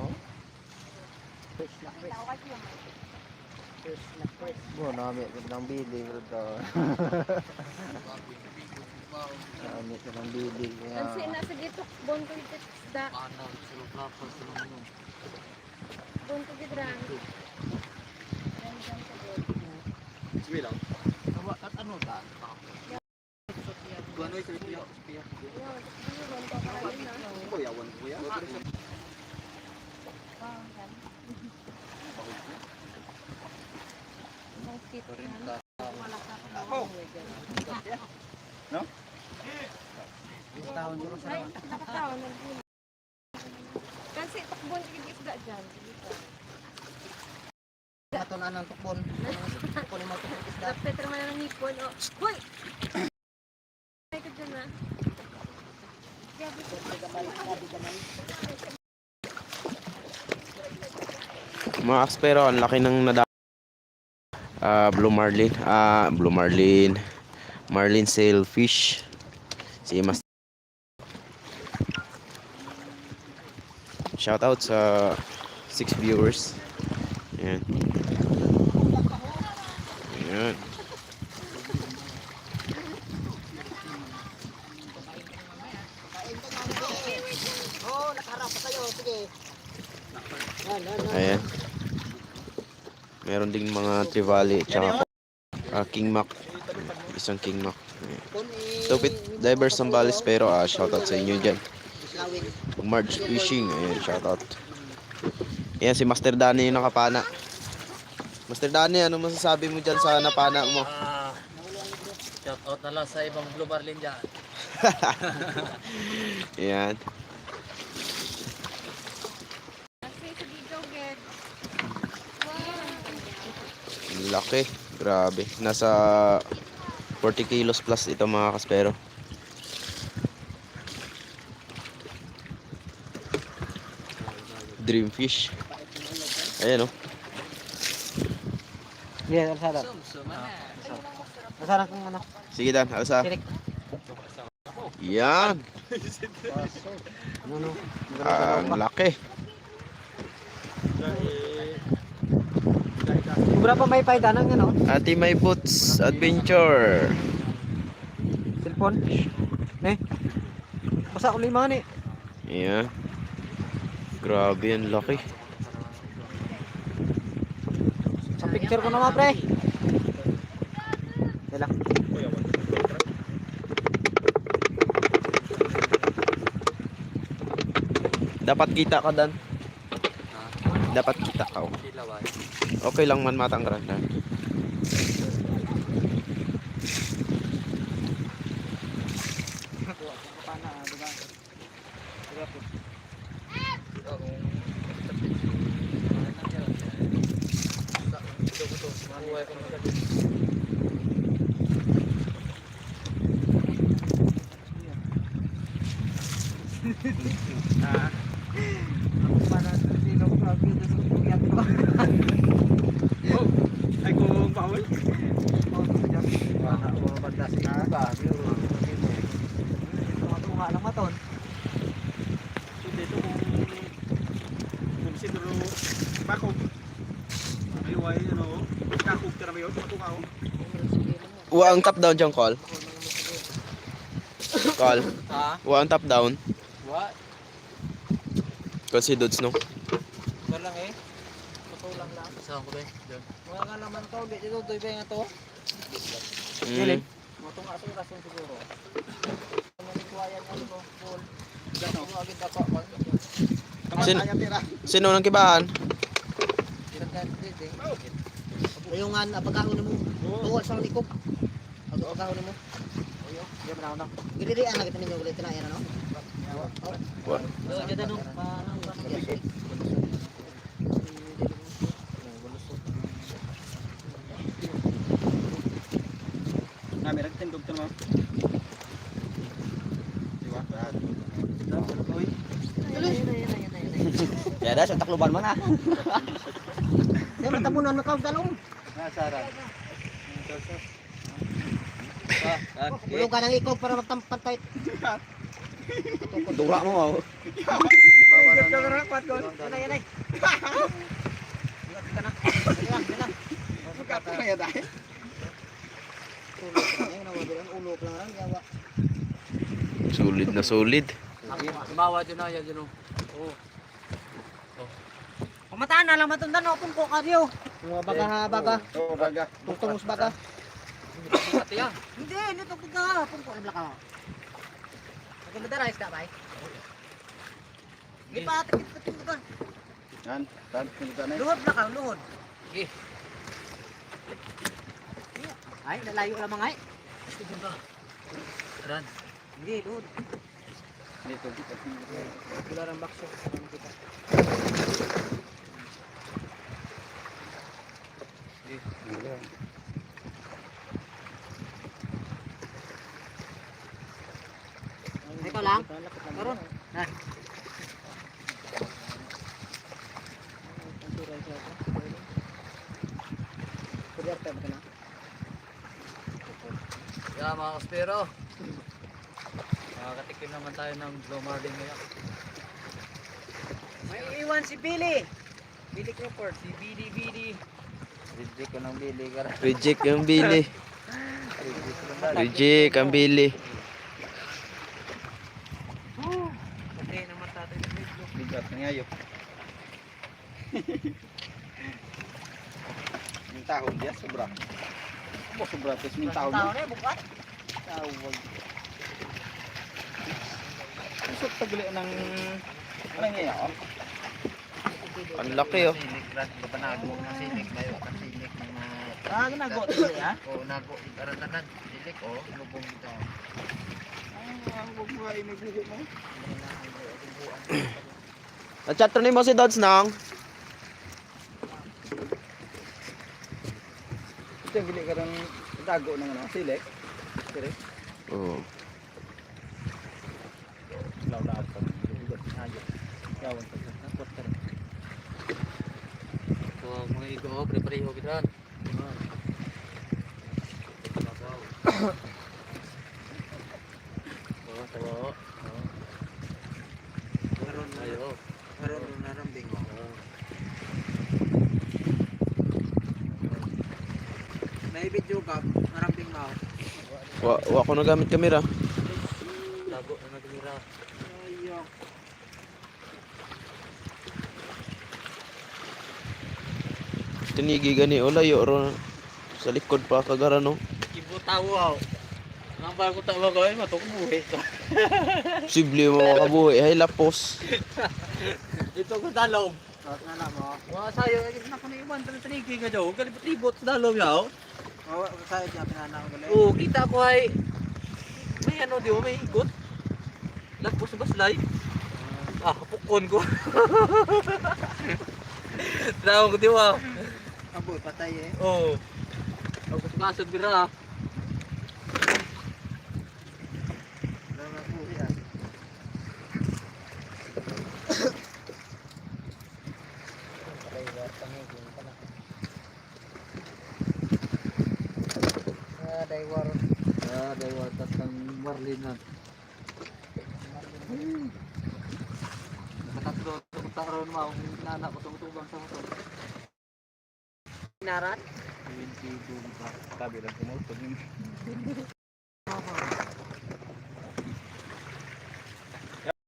Oh, fresh na fresh. Fresh na fresh. Oh, nami ng bili ito. Nami ng bili. Kasi nasa dito, bon ko dito isda. Bon ko dito rang. Sige lang. At ano ta? Kuano yung siya? Yawan ko yan. No? Tahon dito sa. Ay, nakatawa na din. Kasi takbon ko isda dyan. Matunan ng tukbon. Tukbon mo tukbon isda. Dapat naman ng hipon. Oh. Hoy! Ay, ka dyan na. Mga kaspero, ang laki ng blue marlin sailfish. Si Mas. Shout out sa 6 viewers. Ayan. Ayan. Oh, nakaharap pa kayo. Sige. Ayan. Meron ding mga trevally tsaka king mac. Isang king mac. Stupid divers ng Balis pero shoutout sa inyo dyan. Marge Fishing, ayan, shoutout. Ayan si Master Danny yung nakapana. Master Danny, ano masasabi mo dyan sa napana mo? Shoutout na lang sa ibang Blue Marlin dyan. Ayan. Kasi sa dito, get. Ang laki, grabe. Nasa 40 kilos plus ito mga kaspero. Dreamfish. Ayan o. Yeah, alsada. Alsada kung ano. Sige Dan, alsa. Sirik. Yan. Ano? Ang laki. Kubra pa may paida ng ano? Ati May Boots Adventure. Cellphone. Ne. Basa ko lima ni. Ayan. Grabe, ang laki. Sa picture ko naman pre. Dala. Dapat kita ka Dan. Dapat kita ka. Okay lang man matanggaran Dan. Ay kung bawal. Tunga lang maton. So dito kung siguro bakog. Ay way ano, kakog ka na ba yun? Matungaw. Wa ang top down dyan, call. Call. Ha? Wa ang top down. What? Kasi dudes no. Lang eh. Patulang lang. Saan ko ba? Diyan. Wala nga naman to, di dito doy ba nga to? Mm. Matunga sa rason siguro. Ano ni kuwayan ano ko full. Diyan ako agad ako. Sino nang kibahan? Yung nga pagkahon mo. Tuwa sa likop. Pagkahon mo. Oyo, di ba na? Gili ana kita ninyo ulit na yan ano? What? Diyan ano? Na meron tindog to mo. Diwa? Oy. Ya dah sa takluban man ah. Ya matabunan na kaw dalong. Nasara. Bulugan ang ikaw para magtampantay. Duha mo. Bawa Bigat ka na pat ko. Yan ay. Bigat ka na. Yan lang. Bigat ka ya dai. Ulo lang yan. Nawabilan. Ulo lang lang. Yawa. Solid na solid. Sumawa dyan na yan dyan. Oo. Pamataan na lang matundan. Opon ko karyo. Mga baga. Oo, baga. Tungtungos baga. Pati yan. Hindi. Nito baga. Opon ko. Nabla ka. Maganda na. Isda ba? Hindi pa. Tikit baga. Yan. Tan, kita na. Luhod na ka. Luhod. Ay, nalayo lamang ay. Ran. Hindi, luhod. Dito kita. Wala rang bakso. Ano kita? Ikaw lang? Karon. Na. Yeah, mga kaspero. Makakatikim naman tayo ng blow marlin ngayon. May iwan si Billy. Billy Crawford. Si BD. Reject ko ng bili ka rin. Reject yung bili. Reject ang bili. Pati naman tatay ng video. Bigat na ngayon. Yung tahon dia sobra. Apa sobra tes min tahon. Tahun na bukat. Tawag. Usap tagli ng ano ngayon? Ang laki oh. Panago na silik bayo kan silik mga Ah, ginago dito ha. o nago itaratanan silik o lubong ito. Ah, wag mo ay may buhok mo. At-chat ni mo si Dodds nang. Ito yung gili ka ng dago ng ano, silik. Dire. Oh. Law-law pa. Bigat na ayo. Yawan pa sa nakot ka rin. So mga igo prepare ho kita. Oh, tawo. Karon ayo. Karon narambing mo. May video ka, marambing mo. Wa ko na gamit kamera. Lago na nagmira. Ayok. Tinigi gani o layo ro sa likod pa kagara no. Ibo tawo. Nambal ko tawo ko ay matok buhi. Posible mo makabuhi hay lapos. Ito ko dalom. Tapos na lang mo. Wa sayo ay na kuno iwan tanigi ka daw. Kalibot libot sa dalom yaw. Oh, sa'yo dyan, pinanaw ko lang. Oo, kita ko ay may ano di ba, may ikot. Lagpo sa baslay. Ah, pukon ko. Tawag ko di ba? Abo, patay eh. Oo. Tapos kasod bira. Lang ako yan. Patay ba? Pangigin ka na. Daywar. Ah, dahil watas ng marlin na. Nakatatlo, tumutaron mo ako kung kinana ko tumutubang sa motor. Naran? 22 tabi lang kumutog.